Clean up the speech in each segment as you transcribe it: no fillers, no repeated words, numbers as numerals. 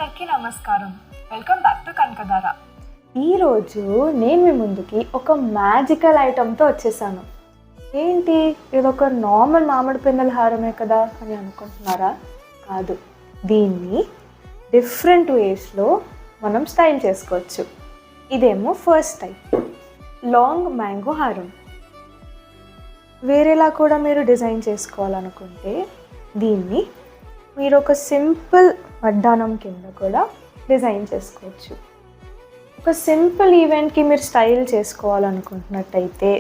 అందరికీ నమస్కారం. Welcome back to Kanakadhara. ఈరోజు నేను మీ ముందుకి ఒక మ్యాజికల్ ఐటమ్తో వచ్చేసాను. ఏంటి, ఇదొక నార్మల్ మామిడి పిందెల హారమే కదా అని అనుకుంటున్నారా? కాదు, దీన్ని డిఫరెంట్ వేస్లో మనం స్టైల్ చేసుకోవచ్చు. ఇదేమో ఫస్ట్ టైప్ లాంగ్ మ్యాంగో హారం. వేరేలా కూడా మీరు డిజైన్ చేసుకోవాలనుకుంటే దీన్ని మీరు ఒక సింపుల్ వడ్డానం కింద కూడా డిజైన్ చేసుకోవచ్చు. ఒక సింపుల్ ఈవెంట్కి మీరు స్టైల్ చేసుకోవాలనుకుంటున్నట్టయితే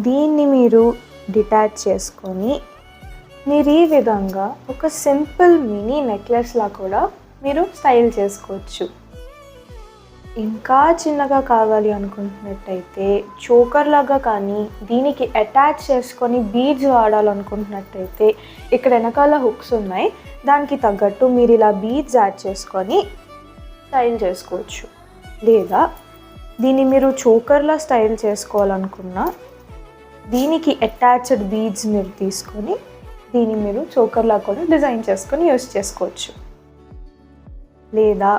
దీన్ని మీరు డిటాచ్ చేసుకొని మీరు ఈ విధంగా ఒక సింపుల్ మినీ నెక్లెస్లా కూడా మీరు స్టైల్ చేసుకోవచ్చు. ఇంకా చిన్నగా కావాలి అనుకుంటున్నట్టయితే చోకర్ లాగా కానీ దీనికి అటాచ్ చేసుకొని బీడ్స్ వాడాలనుకుంటున్నట్టయితే ఇక్కడ వెనకాల హుక్స్ ఉన్నాయి, దానికి తగ్గట్టు మీరు ఇలా బీడ్స్ యాడ్ చేసుకొని స్టైల్ చేసుకోవచ్చు. లేదా దీన్ని మీరు చోకర్లా స్టైల్ చేసుకోవాలనుకున్నా దీనికి అటాచ్డ్ బీడ్స్ మీరు తీసుకొని దీన్ని మీరు చోకర్లా కూడా డిజైన్ చేసుకొని యూస్ చేసుకోవచ్చు. లేదా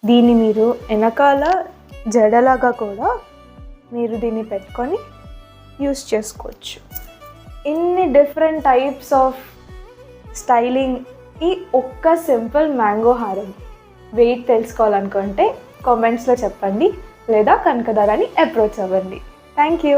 దీన్ని మీరు వెనకాల జడలాగా కూడా మీరు దీన్ని పెట్టుకొని యూస్ చేసుకోవచ్చు. ఇన్ని డిఫరెంట్ టైప్స్ ఆఫ్ స్టైలింగ్ ఈ ఒక్క సింపుల్ మ్యాంగో హారం. వెయిట్ తెలుసుకోవాలనుకుంటే కామెంట్స్లో చెప్పండి, లేదా కనకధారని అప్రోచ్ అవ్వండి. Thank you.